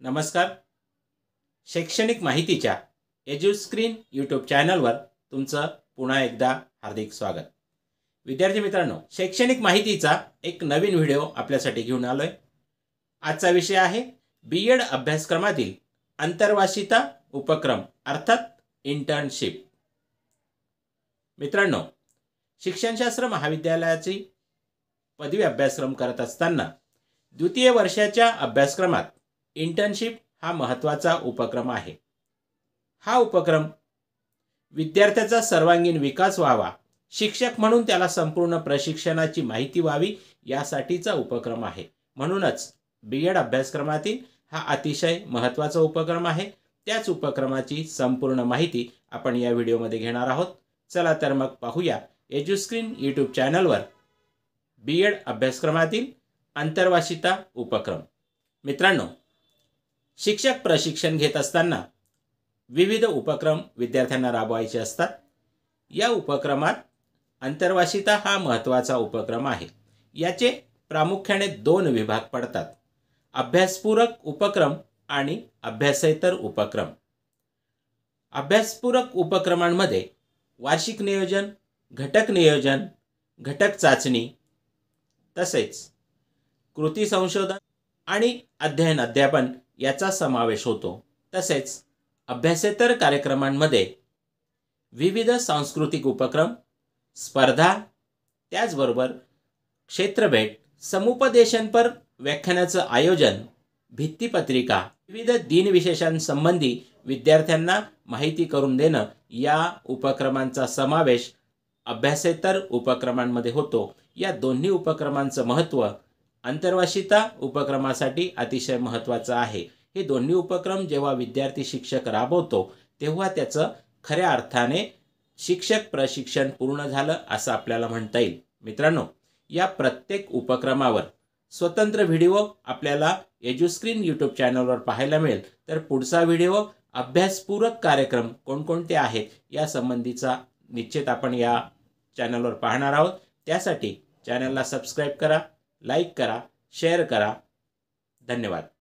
नमस्कार. शैक्षणिक माहितीच्या एज्युस्क्रीन यूट्यूब चॅनलवर तुमचं पुन्हा एकदा हार्दिक स्वागत. विद्यार्थी मित्रांनो, शैक्षणिक माहितीचा एक नवीन व्हिडिओ आपल्यासाठी घेऊन आलोय. आजचा विषय आहे बीएड अभ्यासक्रमातील अंतर्वासिता उपक्रम अर्थात इंटर्नशिप. मित्रांनो, शिक्षणशास्त्र महाविद्यालयाची पदवी अभ्यासक्रम करत असताना द्वितीय वर्षाच्या अभ्यासक्रमात इंटर्नशिप हा महत्त्वाचा उपक्रम आहे. हा उपक्रम विद्यार्थ्याचा सर्वांगीण विकास व्हावा, शिक्षक म्हणून त्याला संपूर्ण प्रशिक्षणाची माहिती व्हावी यासाठीचा उपक्रम आहे. म्हणूनच बीएड अभ्यासक्रमातील हा अतिशय महत्त्वाचा उपक्रम आहे. त्याच उपक्रमाची संपूर्ण माहिती आपण या व्हिडिओमध्ये घेणार आहोत. चला तर मग पाहूया एज्युस्क्रीन यूट्यूब चॅनलवर बीएड अभ्यासक्रमातील अंतर्वासिता उपक्रम. मित्रांनो, शिक्षक प्रशिक्षण घेत असताना विविध उपक्रम विद्यार्थ्यांना राबवायचे असतात. या उपक्रमात अंतर्वासिता हा महत्त्वाचा उपक्रम आहे. याचे प्रामुख्याने 2 विभाग पडतात: अभ्यासपूरक उपक्रम आणि अभ्यासेतर उपक्रम. अभ्यासपूरक उपक्रमांमध्ये वार्षिक नियोजन, घटक नियोजन, घटक चाचणी, तसेच कृती संशोधन आणि अध्ययन अध्यापन याचा समावेश होतो. तसेच अभ्यासेतर कार्यक्रमांमध्ये विविध सांस्कृतिक उपक्रम, स्पर्धा, त्याचबरोबर क्षेत्रभेट, समुपदेशनपर व्याख्यानाचं आयोजन, भित्तिपत्रिका, विविध दिनविशेषांसंबंधी विद्यार्थ्यांना माहिती करून देणं या उपक्रमांचा समावेश अभ्यासेतर उपक्रमांमध्ये होतो. या दोन्ही उपक्रमांचं महत्त्व अंतर्वासिता उपक्रमासाठी अतिशय महत्त्वाचं आहे. हे दोन्ही उपक्रम जेव्हा विद्यार्थी शिक्षक राबवतो तेव्हा त्याचं खऱ्या अर्थाने शिक्षक प्रशिक्षण पूर्ण झालं असं आपल्याला म्हणता येईल. मित्रांनो, या प्रत्येक उपक्रमावर स्वतंत्र व्हिडिओ आपल्याला एज्युस्क्रीन यूट्यूब चॅनलवर पाहायला मिळेल. तर पुढचा व्हिडिओ अभ्यासपूरक कार्यक्रम कोणकोणते आहेत या संबंधीचा निश्चित आपण या चॅनलवर पाहणार आहोत. त्यासाठी चॅनलला सबस्क्राईब करा, लाईक करा, शेअर करा. धन्यवाद.